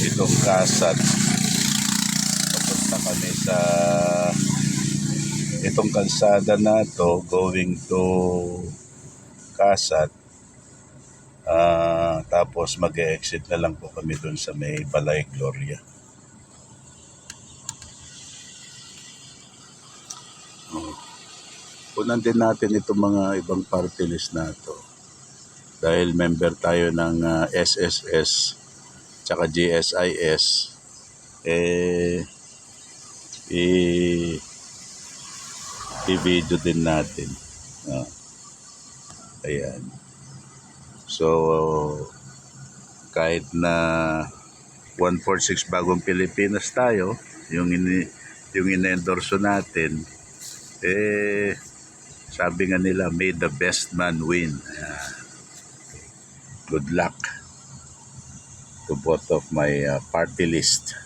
Itong kasat, papunta kami sa itong kalsada na to going to kasat. Tapos mag-e-exit na lang po kami dun sa may Balay Gloria. Punan din natin itong mga ibang party list na to dahil member tayo ng SSS tsaka GSIS. I-video din natin. Ayan. So, kahit na 146 Bagong Pilipinas tayo, yung in-endorso natin, sabi nga nila, may the best man win. Good luck to both of my party list.